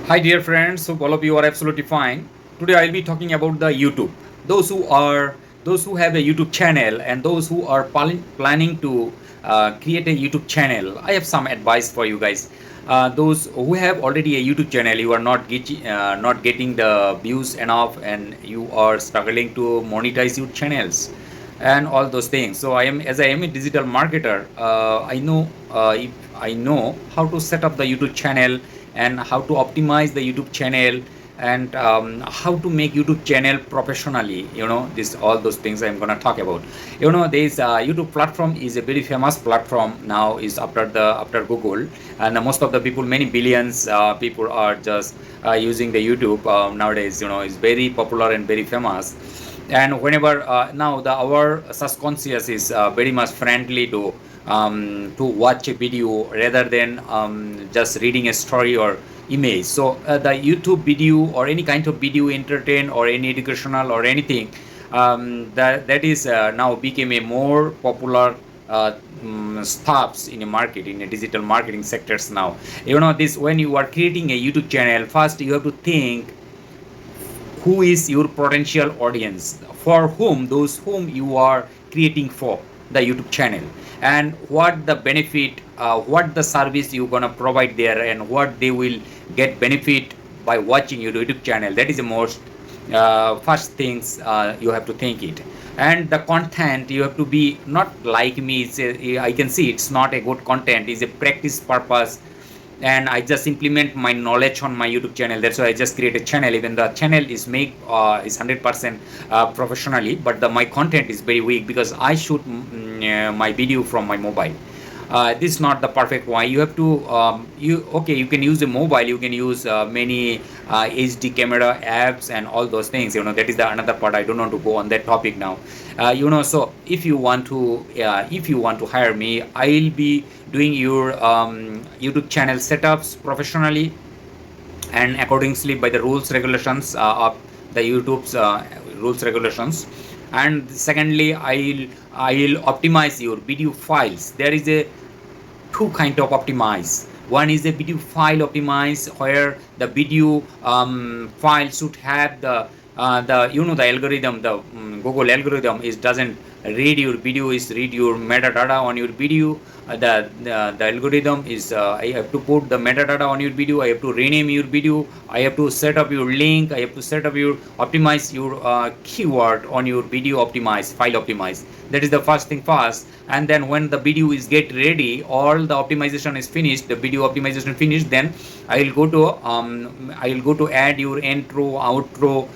Hi dear friends, hope all of you are absolutely fine. Today I'll be talking about the YouTube. Those who are those who have a YouTube channel and those who are planning to create a YouTube channel. I have some advice for you guys. Those who have already a YouTube channel, you are not getting the views enough, and you are struggling to monetize your channels and all those things. So I am a digital marketer. If I know how to set up the YouTube channel and how to optimize the YouTube channel and how to make YouTube channel professionally. This all those things I'm gonna talk about. This YouTube platform is a very famous platform now. Is after Google, and most of the people, many billions people are just using the YouTube nowadays. It's very popular and very famous. And whenever now the our subconscious is very much friendly to watch a video rather than just reading a story or image. So the YouTube video or any kind of video entertain or any educational or anything, that is now became a more popular stuffs in a market, in a digital marketing sectors now. This, when you are creating a YouTube channel, first you have to think who is your potential audience, for whom, those whom you are creating for the YouTube channel, and what the benefit, what the service you're gonna provide there, and what they will get benefit by watching your YouTube channel. That is the most first things you have to think it. And the content, you have to be not like me. I can see it's not a good content, it's a practice purpose, and I just implement my knowledge on my YouTube channel. That's why I just create a channel. Even the channel is make is 100% professionally, but my content is very weak because I shoot my video from my mobile. This is not the perfect one. You have to you can use a mobile, you can use many HD camera apps and all those things. That is the another part. I don't want to go on that topic now. So if you want to hire me, I'll be doing your YouTube channel setups professionally and accordingly by the rules regulations of the YouTube's rules regulations. And secondly, I'll optimize your video files. There is a two kind of optimize. One is a video file optimize, where the video file should have the algorithm, the Google algorithm is doesn't read your video, is read your metadata on your video. The algorithm is I have to put the metadata on your video, I have to rename your video, I have to set up your link, I have to set up your optimize your keyword on your video, optimize file optimize. That is the first thing first. And then when the video is get ready, all the optimization is finished, the video optimization finished, then I will go to add your intro, outro,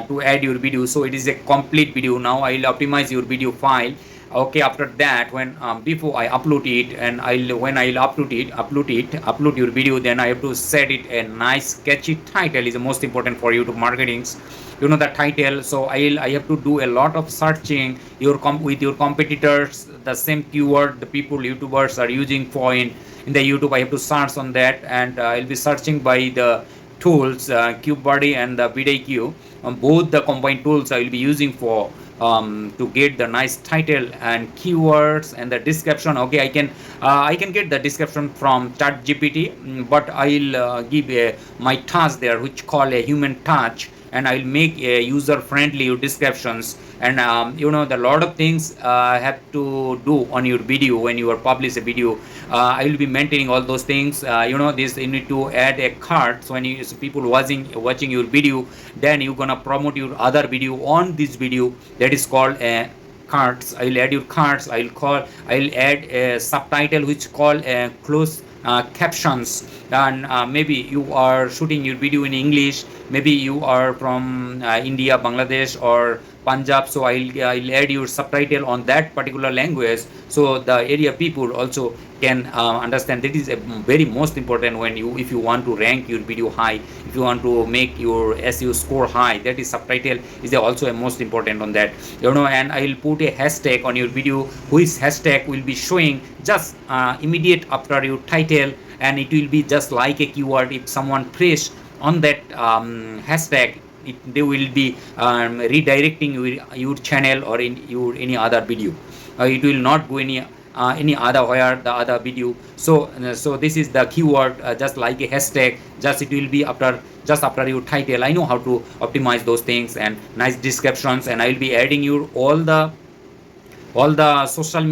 to add your video, so it is a complete video. Now I will optimize your video file. Okay, after that, when before I upload it, and I'll upload your video, then I have to set it a nice catchy title. Is the most important for you to marketings. The title. So I have to do a lot of searching with your competitors, the same keyword the people YouTubers are using for in the YouTube. I have to search on that, and I'll be searching by the tools, TubeBuddy and the vidIQ. Both the combined tools I will be using for to get the nice title and keywords and the description. Okay, I can get the description from ChatGPT, but I'll give my task there, which call a human touch, and I'll make a user friendly descriptions. And the lot of things have to do on your video when you are publish a video. I will be maintaining all those things. This, you need to add a card. So when people watching your video, then you're gonna promote your other video on this video. That is called a cards. I'll add your cards. I'll add a subtitle which call close captions. And maybe you are shooting your video in English, maybe you are from India, Bangladesh, or Punjab, so I'll add your subtitle on that particular language, so the area people also can understand. That is a very most important when if you want to rank your video high, if you want to make your SEO score high, that is subtitle is also a most important on that. And I'll put a hashtag on your video, which hashtag will be showing just immediate after your title, and it will be just like a keyword. If someone press on that hashtag, they will be redirecting your channel or in your any other video. It will not go any any other where the other video. So this is the keyword, just like a hashtag, just it will be after, just after your title. I know how to optimize those things, and nice descriptions, and I will be adding you all the social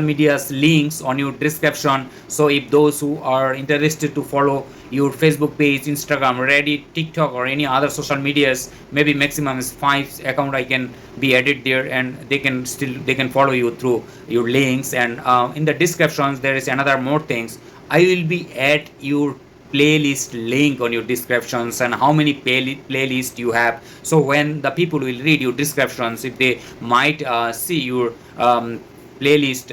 media's links on your description. So if those who are interested to follow your Facebook page, Instagram, Reddit, TikTok, or any other social medias, maybe maximum is 5 account I can be added there, and they can follow you through your links. And in the descriptions there is another more things. I will be add your playlist link on your descriptions, and how many playlist you have. So when the people will read your descriptions, if they might see your playlist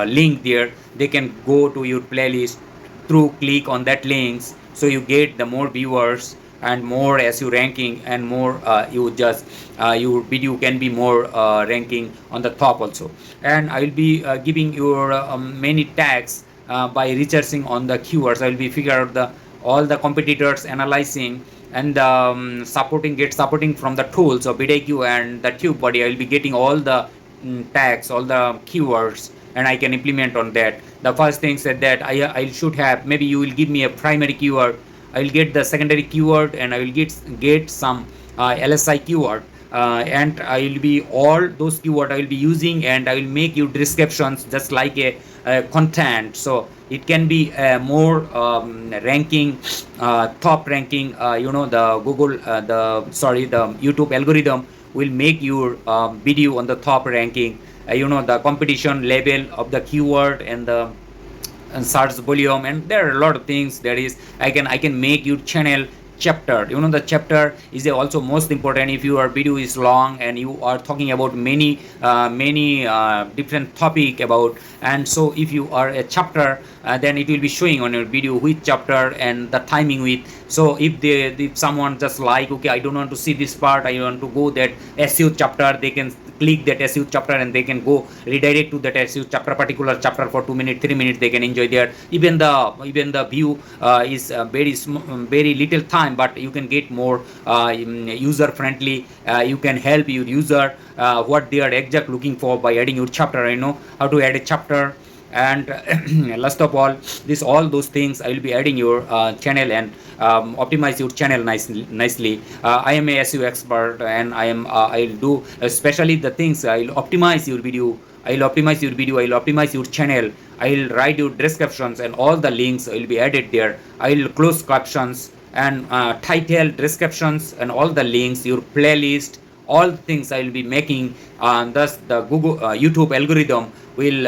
link there, they can go to your playlist through click on that links. So you get the more viewers and more SEO ranking, and more your video can be more ranking on the top also. And I will be giving your many tags by researching on the keywords. I will be figure out the all the competitors, analyzing, and supporting from the tools of vedio and the TubeBuddy. I will be getting all the tags, all the keywords, and I can implement on that. The first thing said that I should have, maybe you will give me a primary keyword, I will get the secondary keyword, and I will get some LSI keyword, and I will be all those keyword I will be using, and I will make your descriptions just like a content. So it can be more ranking, top ranking. The Google, the YouTube algorithm will make your video on the top ranking. The competition level of the keyword, and the search volume, and there are a lot of things. There is, I can make your channel chapter. The chapter is also most important. If your video is long and you are talking about many different topic about, and so if you are a chapter, then it will be showing on your video which chapter and the timing with. So if someone just like, okay, I don't want to see this part, I want to go that SEO chapter, they can click that SEO chapter, and they can go redirect to that SEO chapter, particular chapter, for 2 minutes, 3 minutes they can enjoy there. Even the view is very little time, but you can get more user friendly. You can help your user what they are exact looking for by adding your chapter. I know how to add a chapter. And last of all, all those things I will be adding your channel, and optimize your channel nicely. I am a SEO expert, and I'll do especially the things. I'll optimize your video, I'll optimize your channel, I'll write your descriptions, and all the links will be added there. I'll close captions, and title, descriptions, and all the links, your playlist, all things I will be making. Thus the Google YouTube algorithm will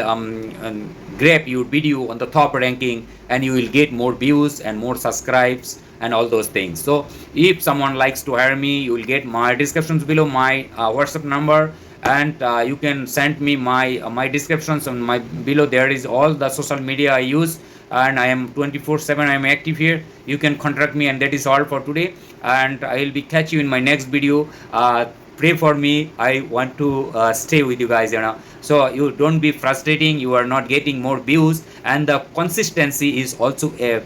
grab your video on the top ranking, and you will get more views and more subscribes and all those things. So if someone likes to hire me, you will get my descriptions below, my WhatsApp number, and you can send me my descriptions on my below. There is all the social media I use, and I am 24/7 I am active here. You can contact me, and that is all for today, and I will be catch you in my next video. Pray for me. I want to stay with you guys, so you don't be frustrating. You are not getting more views, and the consistency is also a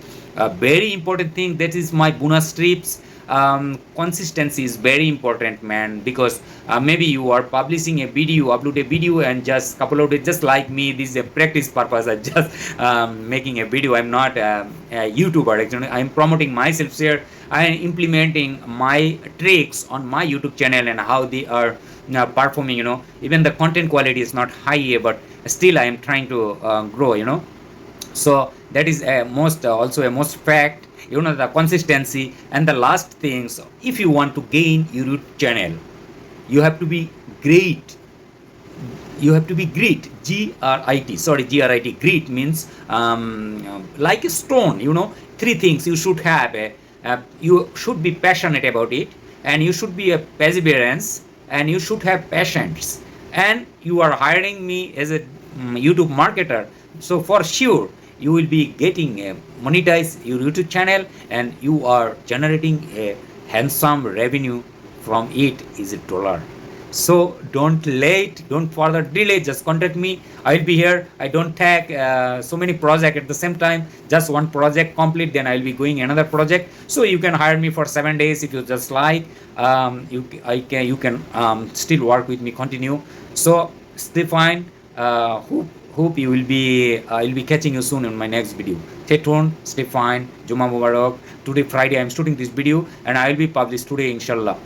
very important thing. That is my bonus tips. Consistency is very important, man, because maybe you are publishing a video, upload a video, and just couple of days, just like me, this is a practice purpose. I just making a video. I'm not a YouTuber. Actually, I'm promoting myself here. I am implementing my tricks on my YouTube channel, and how they are performing. Even the content quality is not high, but still I am trying to grow. So that is also a most fact. The consistency. And the last things, if you want to gain your YouTube channel, you have to be great. You have to be great. Grit. Great means like a stone. 3 things you should have. You should be passionate about it, and you should be a perseverance, and you should have patience. And you are hiring me as a YouTube marketer, so for sure you will be getting a monetize your YouTube channel, and you are generating a handsome revenue from it is $1. So don't late, don't further delay. Just contact me. I'll be here. I don't take so many projects at the same time. Just one project complete, then I'll be going another project. So you can hire me for 7 days if you just like. You can still work with me. Continue. So stay fine. Hope you will be. I'll be catching you soon in my next video. Stay tuned. Stay fine. Juma Mubarak. Today Friday I'm shooting this video and I'll be published today inshallah.